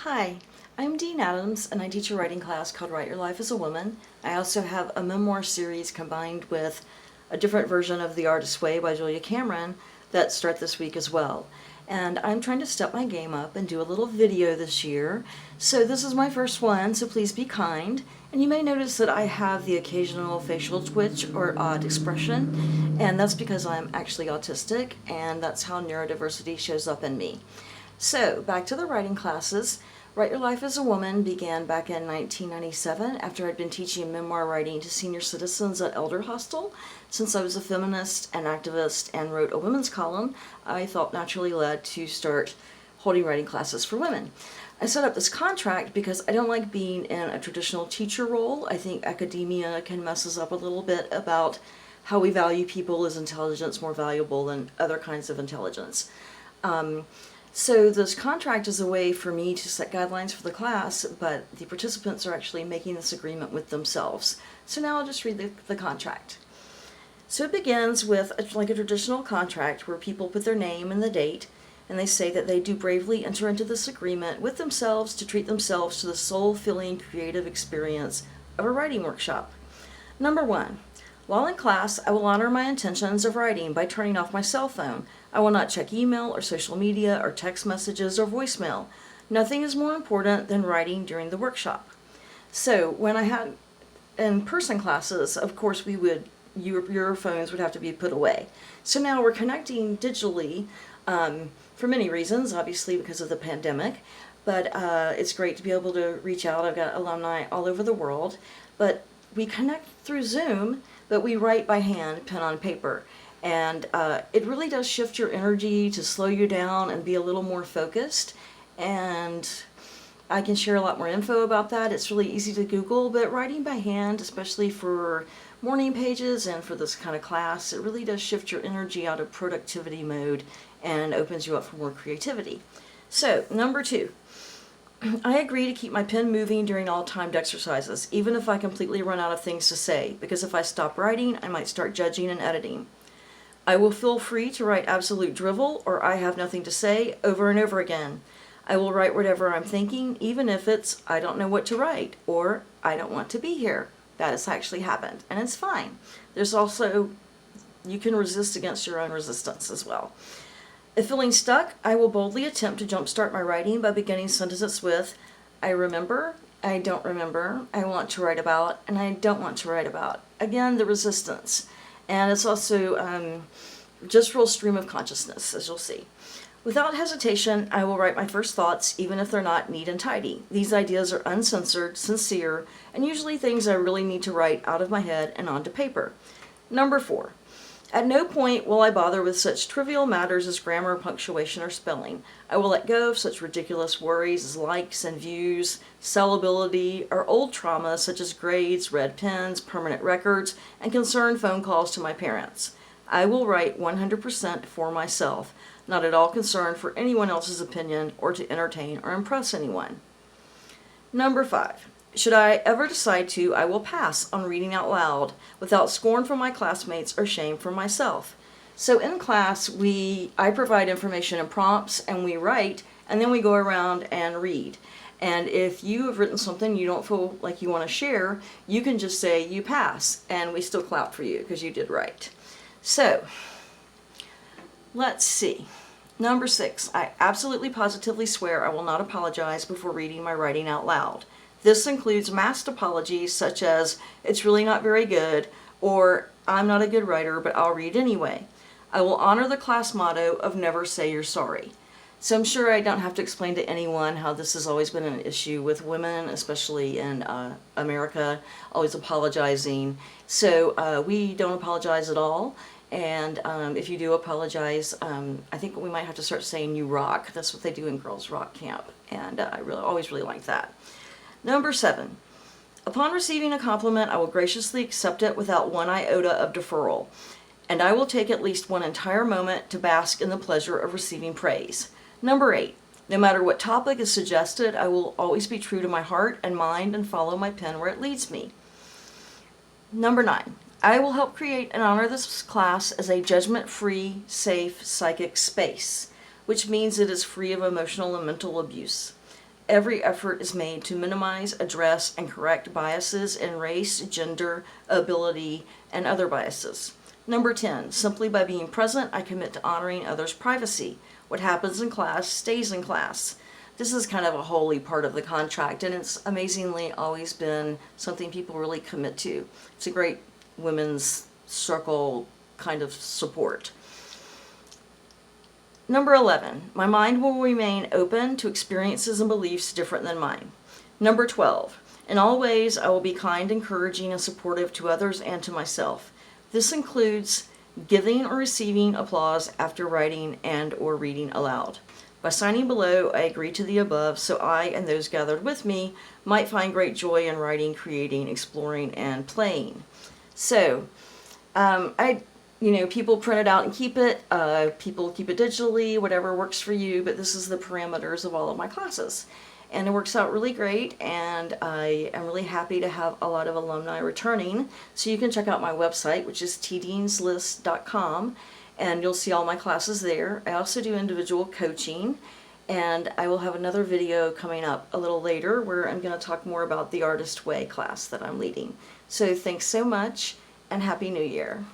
Hi, I'm Dean Adams, and I teach a writing class called Write Your Life as a Woman. I also have a memoir series combined with a different version of The Artist's Way by Julia Cameron that start this week as well. And I'm trying to step my game up and do a little video this year. So this is my first one, so please be kind. And you may notice that I have the occasional facial twitch or odd expression, and that's because I'm actually autistic, and that's how neurodiversity shows up in me. So, back to the writing classes. Write Your Life as a Woman began back in 1997 after I'd been teaching memoir writing to senior citizens at Elder Hostel. Since I was a feminist and activist and wrote a women's column, I felt naturally led to start holding writing classes for women. I set up this contract because I don't like being in a traditional teacher role. I think academia can mess us up a little bit about how we value people as intelligence more valuable than other kinds of intelligence. So this contract is a way for me to set guidelines for the class, but the participants are actually making this agreement with themselves. So now I'll just read the contract. So it begins with like a traditional contract where people put their name and the date, and they say that they do bravely enter into this agreement with themselves to treat themselves to the soul-filling creative experience of a writing workshop. Number 1. While in class, I will honor my intentions of writing by turning off my cell phone. I will not check email or social media or text messages or voicemail. Nothing is more important than writing during the workshop. So when I had in-person classes, of course your phones would have to be put away. So now we're connecting digitally for many reasons, obviously because of the pandemic, but it's great to be able to reach out. I've got alumni all over the world, but we connect through Zoom, but we write by hand, pen on paper. And it really does shift your energy to slow you down and be a little more focused. And I can share a lot more info about that. It's really easy to Google, but writing by hand, especially for morning pages and for this kind of class, it really does shift your energy out of productivity mode and opens you up for more creativity. So, number 2. I agree to keep my pen moving during all timed exercises, even if I completely run out of things to say, because if I stop writing, I might start judging and editing. I will feel free to write absolute drivel or I have nothing to say over and over again. I will write whatever I'm thinking, even if it's I don't know what to write or I don't want to be here. That has actually happened, and it's fine. There's also, you can resist against your own resistance as well. If feeling stuck, I will boldly attempt to jumpstart my writing by beginning sentences with I remember, I don't remember, I want to write about, and I don't want to write about. Again, the resistance. And it's also just real stream of consciousness, as you'll see. Without hesitation, I will write my first thoughts, even if they're not neat and tidy. These ideas are uncensored, sincere, and usually things I really need to write out of my head and onto paper. Number 4. At no point will I bother with such trivial matters as grammar, punctuation, or spelling. I will let go of such ridiculous worries as likes and views, sellability, or old traumas such as grades, red pens, permanent records, and concerned phone calls to my parents. I will write 100% for myself, not at all concerned for anyone else's opinion or to entertain or impress anyone. Number 5. Should I ever decide to, I will pass on reading out loud without scorn from my classmates or shame from myself. So in class, I provide information and prompts and we write, and then we go around and read. And if you have written something you don't feel like you want to share, you can just say you pass, and we still clap for you because you did right. So, let's see. Number 6, I absolutely positively swear I will not apologize before reading my writing out loud. This includes masked apologies such as, it's really not very good, or I'm not a good writer, but I'll read anyway. I will honor the class motto of never say you're sorry. So I'm sure I don't have to explain to anyone how this has always been an issue with women, especially in America, always apologizing. So we don't apologize at all. And if you do apologize, I think we might have to start saying you rock. That's what they do in Girls Rock Camp. And I always really like that. Number 7. Upon receiving a compliment, I will graciously accept it without one iota of deferral. And I will take at least one entire moment to bask in the pleasure of receiving praise. Number 8. No matter what topic is suggested, I will always be true to my heart and mind and follow my pen where it leads me. Number 9. I will help create and honor this class as a judgment-free, safe, psychic space, which means it is free of emotional and mental abuse. every effort is made to minimize, address, and correct biases in race, gender, ability, and other biases. Number 10, simply by being present, I commit to honoring others' privacy. What happens in class stays in class. This is kind of a holy part of the contract, and it's amazingly always been something people really commit to. It's a great women's circle kind of support. Number 11, my mind will remain open to experiences and beliefs different than mine. Number 12, in all ways I will be kind, encouraging, and supportive to others and to myself. This includes giving or receiving applause after writing and or reading aloud. By signing below, I agree to the above so I and those gathered with me might find great joy in writing, creating, exploring, and playing. So, people print it out and keep it. People keep it digitally, whatever works for you, but this is the parameters of all of my classes. And it works out really great, and I am really happy to have a lot of alumni returning. So you can check out my website, which is tdeanslist.com, and you'll see all my classes there. I also do individual coaching, and I will have another video coming up a little later where I'm going to talk more about the Artist Way class that I'm leading. So thanks so much, and Happy New Year.